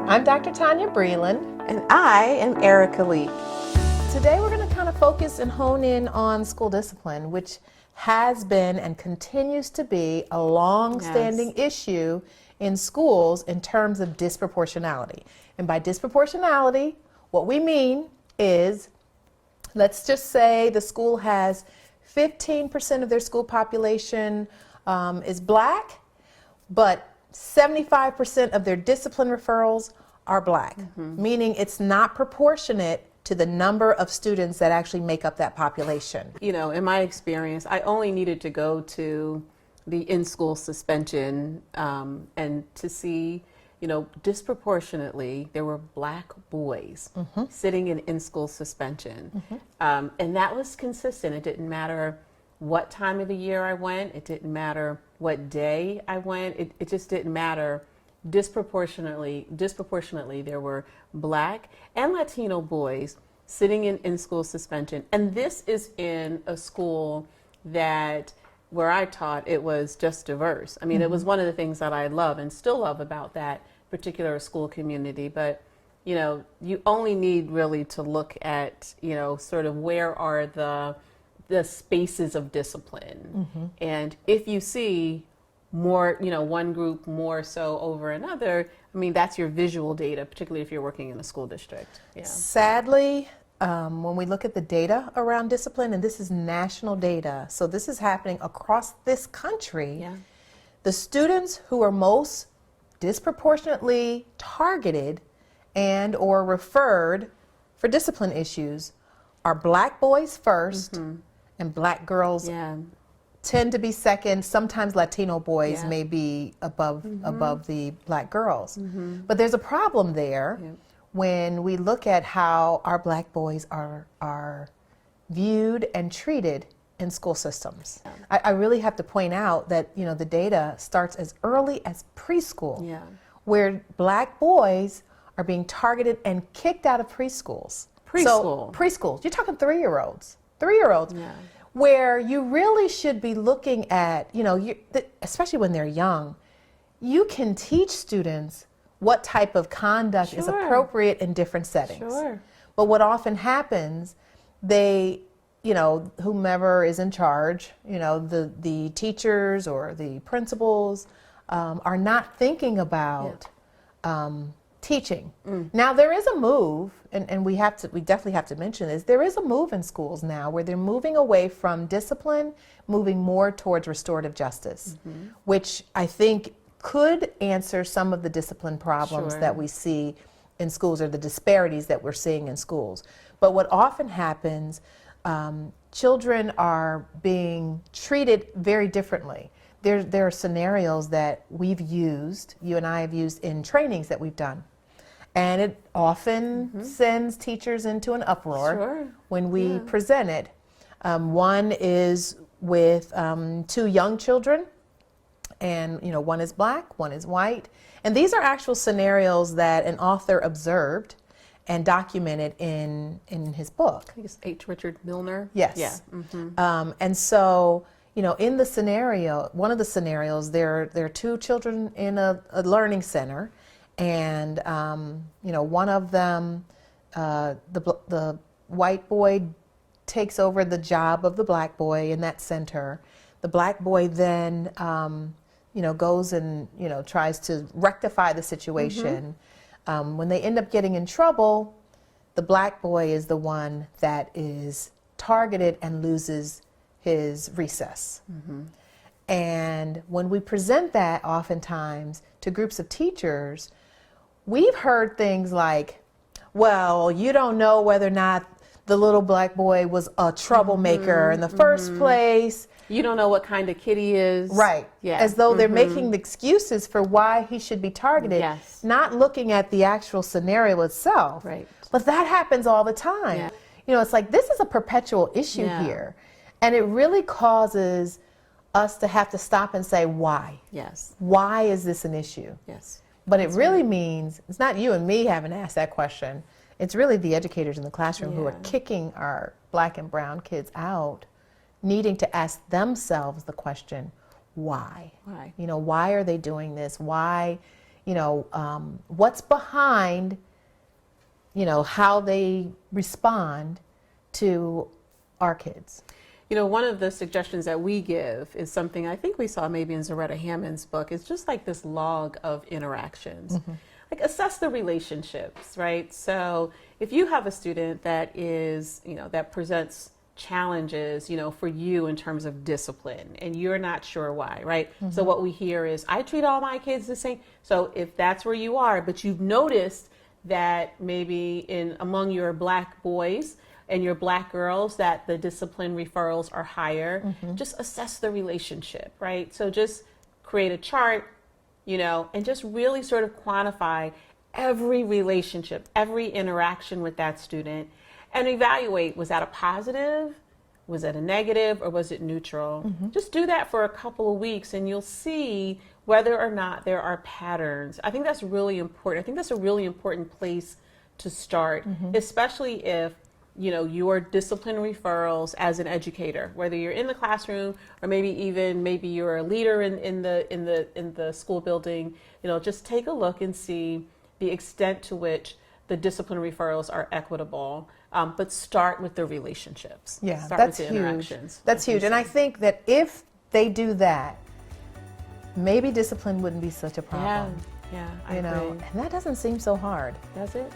I'm Dr. Tonya Breland. And I am Erika Leak. Today we're going to kind of focus and hone in on school discipline, which has been and continues to be a long-standing issue in schools in terms of disproportionality. And by disproportionality, what we mean is, let's just say the school has 15% of their school population is black, but 75% of their discipline referrals are black, meaning it's not proportionate to the number of students that actually make up that population. You know, in my experience, I only needed to go to the in-school suspension and to see, you know, disproportionately, there were black boys sitting in in-school suspension. And that was consistent. It didn't matter what time of the year I went. It didn't matter what day I went. It just didn't matter. Disproportionately, there were black and Latino boys sitting in school suspension. And this is in a school that, where I taught, it was just diverse. I mean, it was one of the things that I love and still love about that particular school community. But, you know, you only need really to look at, you know, sort of where are the spaces of discipline. And if you see more, you know, one group more so over another, I mean, that's your visual data, particularly if you're working in a school district. Yeah. Sadly, when we look at the data around discipline, and this is national data, so this is happening across this country, the students who are most disproportionately targeted and or referred for discipline issues are black boys first and black girls tend to be second. Sometimes Latino boys may be above the black girls. But there's a problem there when we look at how our black boys are viewed and treated in school systems. I really have to point out that, you know, the data starts as early as preschool, where black boys are being targeted and kicked out of preschools. So, preschools, you're talking 3-year-olds, where you really should be looking at, you know, especially when they're young, you can teach students what type of conduct is appropriate in different settings. But what often happens, they, you know, whomever is in charge, you know, the teachers or the principals are not thinking about teaching. Now there is a move, and we definitely have to mention this, there is a move in schools now where they're moving away from discipline, moving more towards restorative justice, which I think could answer some of the discipline problems that we see in schools, or the disparities that we're seeing in schools. But what often happens, children are being treated very differently. There are scenarios that we've used, you and I have used in trainings that we've done. And it often sends teachers into an uproar when we present it. One is with 2 young children, and you know, one is black, one is white. And these are actual scenarios that an author observed and documented in his book. I think it's H. Richard Milner. Yes. And so, you know, in the scenario, one of the scenarios, there are 2 children in a learning center, and you know, one of them, the white boy takes over the job of the black boy in that center. The black boy then, you know, goes and, you know, tries to rectify the situation. When they end up getting in trouble, the black boy is the one that is targeted and loses his recess. And when we present that oftentimes to groups of teachers, we've heard things like, well, you don't know whether or not the little black boy was a troublemaker in the first place. You don't know what kind of kid he is. Right. Yeah. As though they're making the excuses for why he should be targeted, not looking at the actual scenario itself. Right. But that happens all the time. You know, it's like, this is a perpetual issue here. And it really causes us to have to stop and say, why? Why is this an issue? But it really means, it's not you and me having to ask that question. It's really the educators in the classroom who are kicking our black and brown kids out, needing to ask themselves the question, why? You know, why are they doing this? Why, what's behind, how they respond to our kids. One of the suggestions that we give is something I think we saw maybe in Zaretta Hammond's book. It's just like this log of interactions. Like assess the relationships, right? So if you have a student that is, that presents challenges, for you in terms of discipline and you're not sure why, right? So what we hear is, I treat all my kids the same. So if that's where you are, but you've noticed that maybe among your Black boys and your Black girls that the discipline referrals are higher, just assess the relationship, right? So just create a chart, and just really sort of quantify every relationship, every interaction with that student, and evaluate, was that a positive, was that a negative, or was it neutral? Just do that for a couple of weeks and you'll see whether or not there are patterns. I think that's really important. I think that's a really important place to start, especially if your discipline referrals as an educator, whether you're in the classroom or maybe you're a leader in the school building, just take a look and see the extent to which the discipline referrals are equitable. But start with the relationships. Yeah, start that's with the huge. Interactions. That's huge. And I think that if they do that, maybe discipline wouldn't be such a problem. Yeah, I agree. And that doesn't seem so hard. Does it?